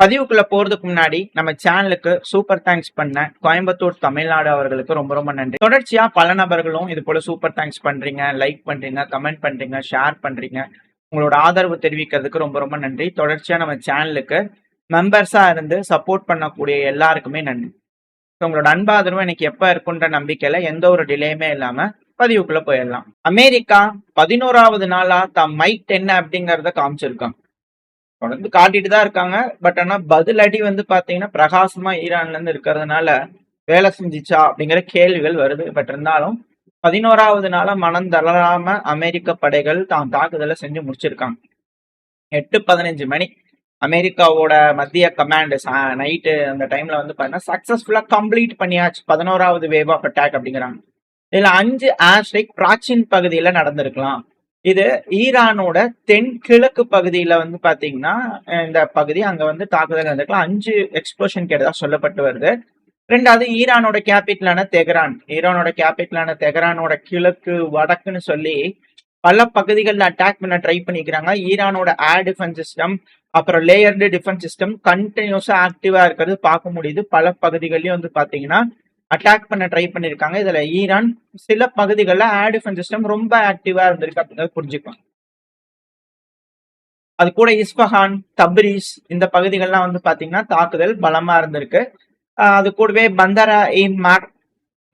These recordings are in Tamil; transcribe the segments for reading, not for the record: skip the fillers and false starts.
பதிவுக்குள்ள போறதுக்கு முன்னாடி நம்ம சேனலுக்கு சூப்பர் தேங்க்ஸ் பண்ண கோயம்புத்தூர் தமிழ்நாடு அவர்களுக்கு ரொம்ப ரொம்ப நன்றி. தொடர்ச்சியா பல நபர்களும் இது போல சூப்பர் தேங்க்ஸ் பண்றீங்க, லைக் பண்றீங்க, கமெண்ட் பண்றீங்க, ஷேர் பண்றீங்க. உங்களோட ஆதரவு தெரிவிக்கிறதுக்கு ரொம்ப ரொம்ப நன்றி. தொடர்ச்சியா நம்ம சேனலுக்கு மெம்பர்ஸா இருந்து சப்போர்ட் பண்ணக்கூடிய எல்லாருக்குமே நன்றி. உங்களோட அன்பாதரவு எனக்கு எப்ப இருக்குன்ற நம்பிக்கையில எந்த ஒரு டிலேயுமே இல்லாம பதிவுக்குள்ள போயிடலாம். அமெரிக்கா 11வது நாளா தம் மைட் என்ன அப்படிங்கறத காமிச்சிருக்காங்க. தொடர்ந்து காட்டிட்டு தான் இருக்காங்க. பட் ஆனா பதில் அடி வந்து பாத்தீங்கன்னா பிரகாசமா ஈரான்ல இருந்து இருக்கிறதுனால வேலை செஞ்சுச்சா அப்படிங்கிற கேள்விகள் வருது. பட் இருந்தாலும் 11வது நாளா மனம் தளராம அமெரிக்க படைகள் தான் தாக்குதலை செஞ்சு முடிச்சிருக்காங்க. 8:15 மணி அமெரிக்காவோட மத்திய கமாண்ட் நைட்டு அந்த டைம்ல வந்து பாத்தீங்கன்னா சக்சஸ்ஃபுல்லா கம்ப்ளீட் பண்ணியாச்சு 11வது வேவ் ஆஃப் அட்டாக் அப்படிங்கிறாங்க. இதுல 5 ஏர் ஸ்ட்ரைக் பிராச்சின் பகுதியில நடந்திருக்கலாம். இது ஈரானோட தென் கிழக்கு பகுதியில வந்து பாத்தீங்கன்னா இந்த பகுதி அங்க வந்து தாக்குதல் நடந்திருக்கலாம். 5 எக்ஸ்ப்ளோஷன் கேட்டதா சொல்லப்பட்டு வருது. ரெண்டாவது ஈரானோட கேபிட்டலான தெஹ்ரான். ஈரானோட கேபிட்டலான தெஹ்ரானோட கிழக்கு வடக்குன்னு சொல்லி பல பகுதிகளில் அட்டாக் பண்ண ட்ரை பண்ணிக்கிறாங்க. ஈரானோட ஏர் டிஃபென்ஸ் சிஸ்டம் அப்புறம் லேயர்டு டிஃபென்ஸ் சிஸ்டம் கண்டினியூஸா ஆக்டிவா இருக்கிறது பார்க்க முடியுது. பல பகுதிகள்லயும் வந்து பாத்தீங்கன்னா அட்டாக் பண்ண ட்ரை பண்ணிருக்காங்க. இதுல ஈரான் சில பகுதிகளில் ஏர் டிஃபென்ஸ் சிஸ்டம் ரொம்ப ஆக்டிவா இருந்திருக்கு அப்படிங்கறது புரிஞ்சுக்கலாம். அது கூட இஸ்பஹான், தப்ரீஸ் இந்த பகுதிகள்லாம் வந்து பாத்தீங்கன்னா தாக்குதல் பலமா இருந்திருக்கு. அது கூடவே பந்தரா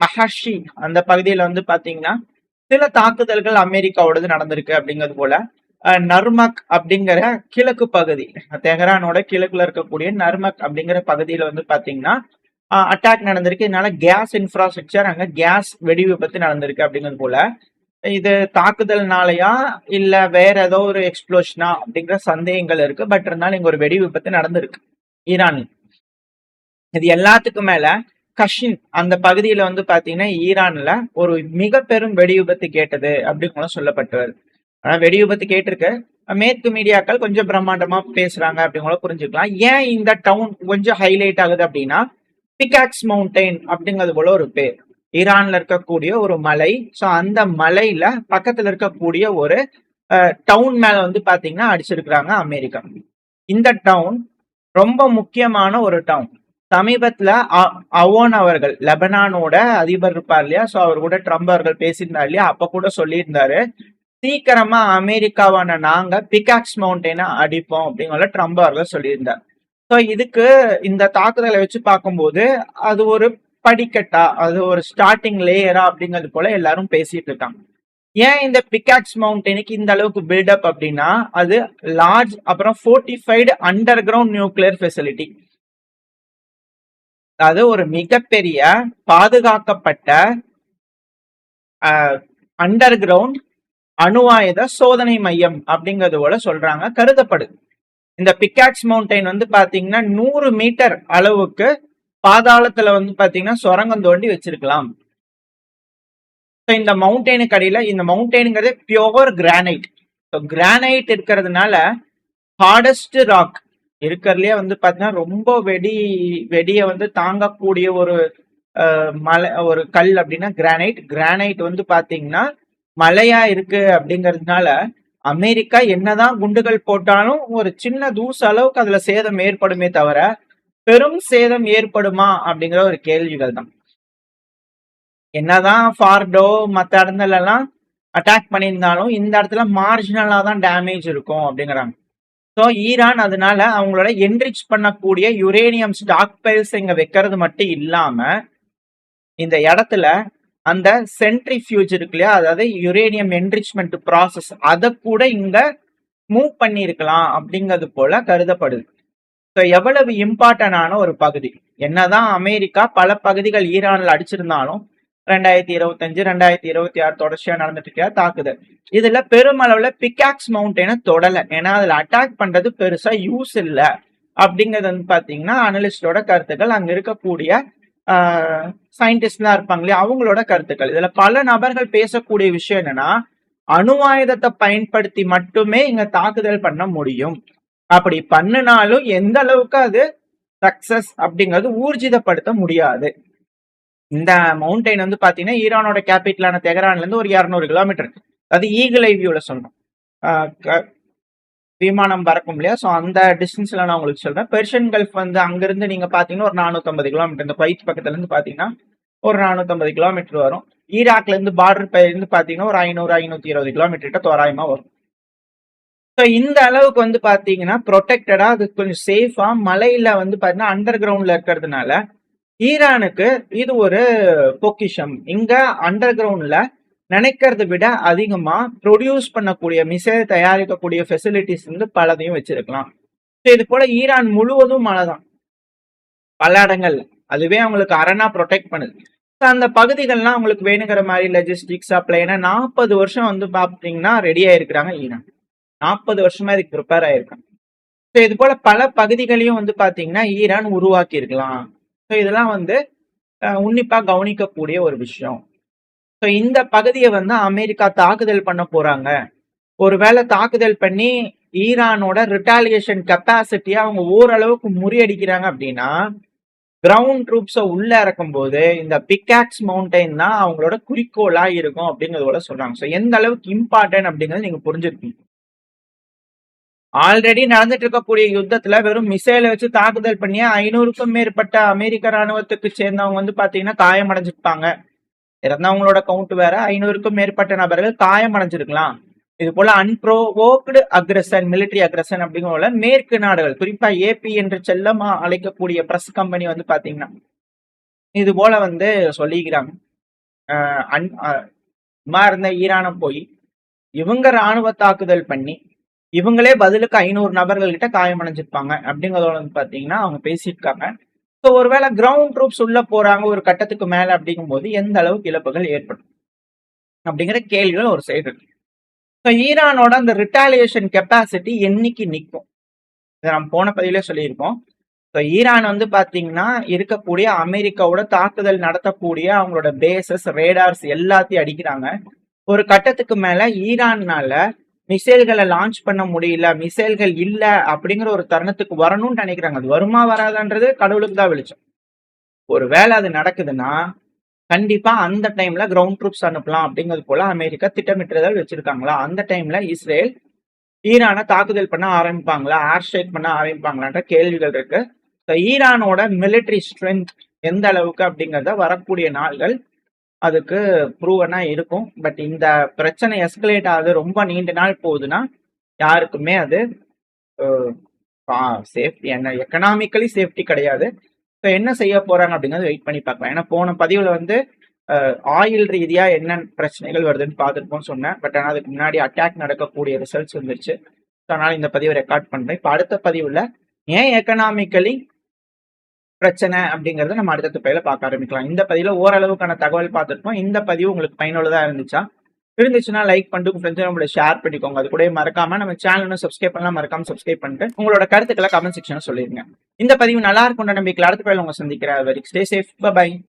மஹர்ஷி அந்த பகுதியில வந்து பாத்தீங்கன்னா சில தாக்குதல்கள் அமெரிக்காவோடது நடந்திருக்கு அப்படிங்கிறது போல. நர்மக் அப்படிங்கிற கிழக்கு பகுதி, தெஹ்ரானோட கிழக்குல இருக்கக்கூடிய நர்மக் அப்படிங்கிற பகுதியில வந்து பாத்தீங்கன்னா அட்டாக் நடந்திருக்கு. இதனால கேஸ் இன்ஃப்ராஸ்ட்ரக்சர் அங்க கேஸ் வெடி விபத்து நடந்திருக்கு அப்படிங்கிறது போல. இது தாக்குதல்னாலயா இல்ல வேற ஏதோ ஒரு எக்ஸ்ப்ளோஷனா அப்படிங்கிற சந்தேகங்கள் இருக்கு. பட் இருந்தாலும் இங்க ஒரு வெடி விபத்து நடந்திருக்கு ஈரான். இது எல்லாத்துக்கும் மேல கஷின் அந்த பகுதியில வந்து பாத்தீங்கன்னா ஈரான்ல ஒரு மிக பெரும் வெடி விபத்து கேட்டது அப்படின்னு சொல்லப்பட்டு வருது. ஆனா வெடி விபத்து கேட்டிருக்கு. மேற்கு மீடியாக்கள் கொஞ்சம் பிரம்மாண்டமா பேசுறாங்க அப்படிங்கள புரிஞ்சுக்கலாம். ஏன் இந்த டவுன் கொஞ்சம் ஹைலைட் ஆகுது அப்படின்னா பிகாக்ஸ் மவுண்டைன் அப்படிங்கிறது போல ஒரு பேர். ஈரான்ல இருக்கக்கூடிய ஒரு மலை. ஸோ அந்த மலையில பக்கத்துல இருக்கக்கூடிய ஒரு டவுன் மேல வந்து பாத்தீங்கன்னா அடிச்சிருக்கிறாங்க அமெரிக்கா. இந்த டவுன் ரொம்ப முக்கியமான ஒரு டவுன். சமீபத்துல அவோன் அவர்கள் லெபனானோட அதிபர் இருப்பார் இல்லையா, ஸோ அவர் கூட ட்ரம்ப் அவர்கள் பேசியிருந்தார் இல்லையா, அப்ப கூட சொல்லியிருந்தாரு சீக்கிரமா அமெரிக்காவான நாங்க பிகாக்ஸ் மவுண்டனை அடிப்போம் அப்படிங்கிற ட்ரம்ப் அவர்கள் சொல்லியிருந்தார். ஸோ இதுக்கு இந்த தாக்குதலை வச்சு பார்க்கும்போது அது ஒரு படிக்கட்டா, அது ஒரு ஸ்டார்டிங் லேயரா அப்படிங்கிறது போல எல்லாரும் பேசிட்டு இருக்காங்க. ஏன் இந்த பிகாக்ஸ் மவுண்டனுக்கு இந்த அளவுக்கு பில்டப் அப்படின்னா அது லார்ஜ் அப்புறம் fortified under ground nuclear facility. அதாவது ஒரு மிகப்பெரிய பாதுகாக்கப்பட்ட அண்டர் கிரவுண்ட் அணு ஆயுத சோதனை மையம் அப்படிங்கிறது போல சொல்றாங்க, கருதப்படுது. இந்த பிகாக்ஸ் மவுண்டைன் வந்து பாத்தீங்கன்னா 100 மீட்டர் அளவுக்கு பாதாளத்துல வந்து பாத்தீங்கன்னா சுரங்கம் தோண்டி வச்சிருக்கலாம். இந்த மவுண்டெயினுக்கு அடியில இந்த மவுண்டெயினுங்கிறது பியோர் கிரானைட். கிரானைட் இருக்கிறதுனால ஹார்டஸ்ட் ராக் இருக்கிறதுலயே வந்து பாத்தீங்கன்னா ரொம்ப வெடிய வந்து தாங்கக்கூடிய ஒரு மலை, ஒரு கல் அப்படின்னா கிரானைட். கிரானைட் வந்து பாத்தீங்கன்னா மலையா இருக்கு அப்படிங்கிறதுனால அமெரிக்கா என்னதான் குண்டுகள் போட்டாலும் ஒரு சின்ன தூசு அளவுக்கு அதுல சேதம் ஏற்படுமே தவிர பெரும் சேதம் ஏற்படுமா அப்படிங்கிற ஒரு கேள்விகள் தான். என்னதான் ஃபார்டோ மற்ற இடத்துல எல்லாம் அட்டாக் பண்ணியிருந்தாலும் இந்த இடத்துல மார்ஜினலா தான் டேமேஜ் இருக்கும் அப்படிங்கிறாங்க. ஸோ ஈரான் அதனால அவங்களோட என்ரிச் பண்ணக்கூடிய யுரேனியம் ஸ்டாக் பைல்ஸ் இங்க வைக்கிறது மட்டும் இல்லாம இந்த இடத்துல அந்த சென்ட்ரிஃபியூஜ் இருக்கு இல்லையா, அதாவது யுரேனியம் என்ரிச்மெண்ட் ப்ராசஸ், அதை கூட இங்க மூவ் பண்ணியிருக்கலாம் அப்படிங்கிறது போல கருதப்படுது. ஸோ எவ்வளவு இம்பார்ட்டன்டான ஒரு பகுதி. என்னதான் அமெரிக்கா பல பகுதிகள் ஈரானில் அடிச்சிருந்தாலும் 2025 2026 தொடர்ச்சியா நடந்துட்டு இருக்க தாக்குதல் இதுல பெருமளவுல பிகாக்ஸ் மவுண்டனை தொடல. ஏன்னா அதுல அட்டாக் பண்றது பெருசா யூஸ் இல்ல அப்படிங்கிறது வந்து பாத்தீங்கன்னா அனலிஸ்டோட கருத்துக்கள், அங்க இருக்கக்கூடிய சயின்டிஸ்ட்லாம் இருப்பாங்க இல்லையா அவங்களோட கருத்துக்கள். இதுல பல நபர்கள் பேசக்கூடிய விஷயம் என்னன்னா அணு ஆயுதத்தை பயன்படுத்தி மட்டுமே இங்க தாக்குதல் பண்ண முடியும். அப்படி பண்ணினாலும் எந்த அளவுக்கு அது சக்சஸ் அப்படிங்கிறது ஊர்ஜிதப்படுத்த முடியாது. இந்த மவுண்டைன் வந்து பாத்தீங்கன்னா ஈரானோட கேபிட்டலான தெஹ்ரான்ல இருந்து ஒரு 200 கிலோமீட்டர், அது ஈகிள் ஐ வியூல சொன்னோம். விமானம் பறக்கும் இல்லையா? ஸோ அந்த டிஸ்டன்ஸ்ல நான் உங்களுக்கு சொல்றேன். பெர்ஷியன் கல்ஃப் வந்து அங்கிருந்து நீங்க பாத்தீங்கன்னா ஒரு 450 கிலோமீட்டர். இந்த குவைத் பக்கத்துல இருந்து பாத்தீங்கன்னா ஒரு 450 கிலோமீட்டர் வரும். ஈராக்ல இருந்து பார்டர் இருந்து பாத்தீங்கன்னா ஒரு 500 520 கிலோமீட்டர் கிட்ட தோராயமா வரும். ஸோ இந்த அளவுக்கு வந்து பாத்தீங்கன்னா ப்ரொடெக்டடா அது கொஞ்சம் சேஃபா மலையில வந்து பாத்தீங்கன்னா அண்டர் கிரவுண்ட்ல இருக்கிறதுனால ஈரானுக்கு இது ஒரு பொக்கிஷம். இங்க அண்டர் கிரவுண்ட்ல நினைக்கிறத விட அதிகமா ப்ரொடியூஸ் பண்ணக்கூடிய மிசைல் தயாரிக்கக்கூடிய ஃபெசிலிட்டிஸ் வந்து பலதையும் வச்சிருக்கலாம். இது போல ஈரான் முழுவதும் மழைதான் பல இடங்கள்ல. அதுவே அவங்களுக்கு அரணா ப்ரொடெக்ட் பண்ணுது. அந்த பகுதிகள்லாம் அவங்களுக்கு வேணுங்கிற மாதிரி லெஜிஸ்டிக்ஸ் சப்ளைனா 40 வருஷம் வந்து பாத்தீங்கன்னா ரெடி ஆயிருக்கிறாங்க ஈரான். 40 வருஷமா இதுக்கு ப்ரிப்பேர் ஆயிருக்காங்க. ஸோ இது போல பல பகுதிகளையும் வந்து பாத்தீங்கன்னா ஈரான் உருவாக்கி இருக்கலாம். ஸோ இதெல்லாம் வந்து உன்னிப்பா கவனிக்கக்கூடிய ஒரு விஷயம். ஸோ இந்த பகுதியை வந்து அமெரிக்கா தாக்குதல் பண்ண போறாங்க. ஒருவேளை தாக்குதல் பண்ணி ஈரானோட ரிட்டாலியேஷன் கெப்பாசிட்டியை அவங்க ஓரளவுக்கு முறியடிக்கிறாங்க அப்படின்னா கிரவுண்ட் ட்ரூப்ஸை உள்ள இறக்கும் போது இந்த பிக்காக்ஸ் மவுண்டைன் தான் அவங்களோட குறிக்கோளா இருக்கும் அப்படிங்கிறதோட சொல்றாங்க. ஸோ எந்த அளவுக்கு இம்பார்ட்டன்ட் அப்படிங்கிறது நீங்க புரிஞ்சிருக்கீங்க. ஆல்ரெடி நடந்துட்டு இருக்கக்கூடிய யுத்தத்துல வெறும் மிசைலை வச்சு தாக்குதல் பண்ணி 500க்கும் மேற்பட்ட அமெரிக்க ராணுவத்துக்கு சேர்ந்தவங்க வந்து பாத்தீங்கன்னா காயமடைஞ்சிருப்பாங்க. இறந்தவங்களோட கவுண்ட் வேற. 500க்கும் மேற்பட்ட நபர்கள் காயமடைஞ்சிருக்கலாம். இது போல அன்ப்ரோவோக்டு அக்ரஷன், மிலிட்டரி அக்ரஷன் அப்படிங்கிற மேற்கு நாடுகள், குறிப்பா ஏபி என்று செல்லமா அழைக்கக்கூடிய பிரஸ் கம்பெனி வந்து பாத்தீங்கன்னா இது போல வந்து சொல்லிக்கிறாங்க. இருந்த ஈரானை போய் இவங்க ராணுவ தாக்குதல் பண்ணி இவங்களே பதிலுக்கு 500 நபர்கள் கிட்ட காயமடைஞ்சிருப்பாங்க அப்படிங்கறதோட வந்து பாத்தீங்கன்னா அவங்க பேசியிருக்காங்க. ஸோ ஒருவேளை கிரவுண்ட் ட்ரூப்ஸ் உள்ள போறாங்க ஒரு கட்டத்துக்கு மேல அப்படிங்கும் போது எந்த அளவுக்கு இழப்புகள் ஏற்படும் அப்படிங்கிற கேள்விகள் ஒரு சைடு இருக்கு. ஸோ ஈரானோட அந்த ரிட்டாலியேஷன் கெப்பாசிட்டி என்னைக்கு நிற்கும், இதை நம்ம போன பதிவிலே சொல்லியிருக்கோம். ஸோ ஈரான் வந்து பாத்தீங்கன்னா இருக்கக்கூடிய அமெரிக்காவோட தாக்குதல் நடத்தக்கூடிய அவங்களோட பேசஸ், ரேடார்ஸ் எல்லாத்தையும் அடிக்கிறாங்க. ஒரு கட்டத்துக்கு மேல ஈரான்னால மிசைல்களை லான்ச் பண்ண முடியல, மிசைல்கள் இல்ல அப்படிங்கிற ஒரு தருணத்துக்கு வரணும்னு நினைக்கிறாங்க. அது வருமா வராதான்றது கடவுளுக்கு தான் வெளிச்சம். ஒரு வேளை அது நடக்குதுன்னா கண்டிப்பா அந்த டைம்ல கிரவுண்ட் ட்ரூப்ஸ் அனுப்பலாம் அப்படிங்கிறது போல அமெரிக்கா திட்டமிட்டுதல் வச்சிருக்காங்களா? அந்த டைம்ல இஸ்ரேல் ஈரானை தாக்குதல் பண்ண ஆரம்பிப்பாங்களா, ஏர் ஸ்ட்ரைக் பண்ண ஆரம்பிப்பாங்களான்ற கேள்விகள் இருக்கு. ஈரானோட மிலிட்டரி ஸ்ட்ரென்த் எந்த அளவுக்கு அப்படிங்கிறத வரக்கூடிய நாள்கள் அதுக்கு ப்ரூவனா இருக்கும். பட் இந்த பிரச்சனை எஸ்கலேட் ஆகுது, ரொம்ப நீண்ட நாள் போகுதுன்னா யாருக்குமே அது சேஃப்டி என்ன, எக்கனாமிக்கலி சேஃப்டி கிடையாது. ஸோ என்ன செய்ய போறாங்க அப்படிங்கிறது வெயிட் பண்ணி பார்க்கலாம். ஏன்னா போன பதிவுல வந்து ஆயில் ரீதியா என்ன பிரச்சனைகள் வருதுன்னு பார்த்துருப்போம்னு சொன்னேன். பட் ஆனால் அதுக்கு முன்னாடி அட்டாக் நடக்கக்கூடிய ரிசல்ட்ஸ் வந்துருச்சு. ஸோ அதனால இந்த பதிவை ரெக்கார்ட் பண்றேன். இப்போ அடுத்த பதிவுல ஏன் எக்கனாமிக்கலி பிரச்சனை அப்படிங்கறத நம்ம அடுத்த பதிவுல பார்க்க ஆரம்பிக்கலாம். இந்த பதிவுல ஓரளவுக்கான தகவல் பார்த்துருப்போம். இந்த பதிவு உங்களுக்கு பயனுள்ளதா இருந்துச்சுன்னா லைக் பண்ணிட்டு ஃப்ரெண்ட்ஸ் நம்மளோட ஷேர் பண்ணிக்கோங்க. அது கூட மறக்காம நம்ம சேனல் சப்ஸ்கிரைப் பண்ணலாம், மறக்காம சப்ஸ்கிரைப் பண்ணிட்டு உங்களோட கருத்துக்களை கமெண்ட் செக்ஷன்ல சொல்லிருங்க. இந்த பதிவு நல்லா இருக்கும் நம்பிக்கையில் அடுத்த பதிவில் உங்க சந்திக்கிறேன். Stay safe, by.